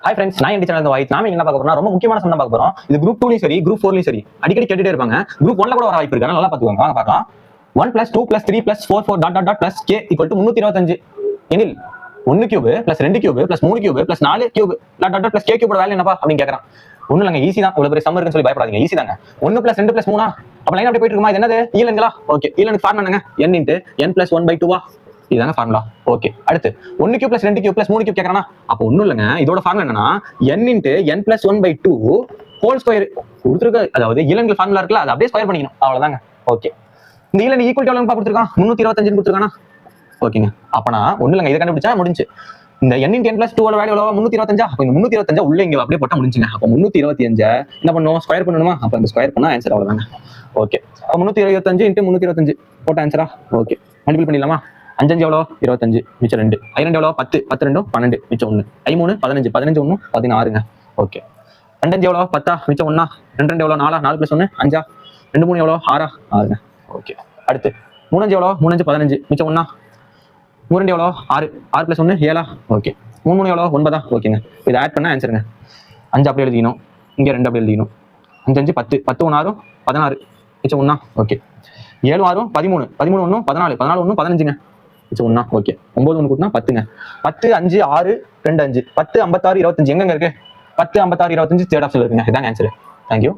Hi friends, நான் என் channel voice நாம என்ன பார்க்க போறோம்னா ரொம்ப முக்கியமான சம் பார்க்க போறோம். இது குரூப் 2லயும் சரி குரூப் 4லயும் சரி அடிக்கடி கேட்டுட்டே இருப்பாங்க. குரூப் 1ல கூட வர வாய்ப்பு இருக்கு. நல்லா பாத்துக்கோங்க. வாங்க பார்க்கலாம். 1 + 2 + 3 + 4 டாட் டாட் டாட் + k = 325 எனில் 1 cube + 2 cube + 3 cube + 4 cube dot dot dot + k கியூபோட வேல்யூ என்னப்பா அப்படின்னு கேக்குறான். ஒண்ணு இல்லங்க, ஈஸி தான். இவ்வளவு பெரிய சம் இருக்குன்னு சொல்லி பயப்படாதீங்க, ஈஸி தாங்க. 1 + 2 + 3 அப்ப லைன் அப்படியே போயிட்டு இருக்குமா? இது என்னது? ஈலன்களா? ஓகே, ஈலனுக்கு ஃபார்முலா என்னங்க? n × n + 1/2 இதாங்க ஃபார்முலா. ஓகே, அடுத்து 1 கியூப் + 2 கியூப் + 3 கியூப் கேக்குறானா? அப்ப ஒண்ணும் இல்லங்க, இதோட ஃபார்முலா என்னன்னா n × n + 1/2 ஹோல் ஸ்கொயர் கொடுத்துருக்க. அதாவது ஈலன்கள் ஃபார்முலா இருக்குல்ல, அதை அப்படியே ஸ்கொயர் பண்ணிக்கணும், அவ்வளவுதாங்க. ஓகே, இந்த ஈலன் ஈக்குவல் எவ்வளவு கொடுத்துருக்கான்? 325 கொடுத்துருக்கானா? ஓகேங்க, அப்பனா ஒண்ணு இல்லங்க, இதை கண்டுபிடிச்சா முடிஞ்சு. இந்த n × n + 2 வேல்யூ எவ்வளவு? 325. அப்ப இந்த 325 உள்ள இங்க அப்படியே போட்டா முடிஞ்சுங்க. அப்ப 325 என்ன பண்ணுவோம்? ஸ்கொயர் பண்ணணுமா? அப்ப இந்த ஸ்கொயர் பண்ணா ஆன்சர் அவ்வளவுதாங்க. ஓகே, 325 × 325 போட்ட ஆன்சரா? ஓகே, மல்டிபிள் பண்ணிடலாமா? 5 5 எவ்வளோ? 25 மிச்சம் 2. I 2 எவ்வளோ? 10 10 2 12 மிச்சம் 1. I 3 15 15 1 16ங்க. ஓகே, 2 5 எவ்வளோ? 10 மிச்சம் 1. 2 2 எவ்வளோ? 4 4 + 1 5. 2 3 எவ்வளோ? 6 6ங்க. ஓகே, அடுத்து 3 5 எவ்வளோ? 3 5 15 மிச்சம் 1. 3 2 எவ்வளோ? 6 6 + 1 7. ஓகே, 3 3 எவ்வளோ? 9. ஓகேங்க, இதை ஆட் பண்ண ஆன்சருங்க. 5 அப்படியே எழுதிக்கணும், இங்க 2 அப்படியே எழுதிக்கணும். 5 5 10 10 1 6 16 மிச்சம் 1. ஓகே, 7 6 13 13 1 14 14 1 15ங்க. மிச்சம் 1. ஓகே, 9 1 கூட்டினா 10ங்க. 10 5 6 2 5 10 56 25 எங்கங்க இருக்கு? 10 56 25 தேர்ட் ஆப்ஷன்ல இருக்குங்க. இதாங்க ஆன்சர். தேங்க்யூ.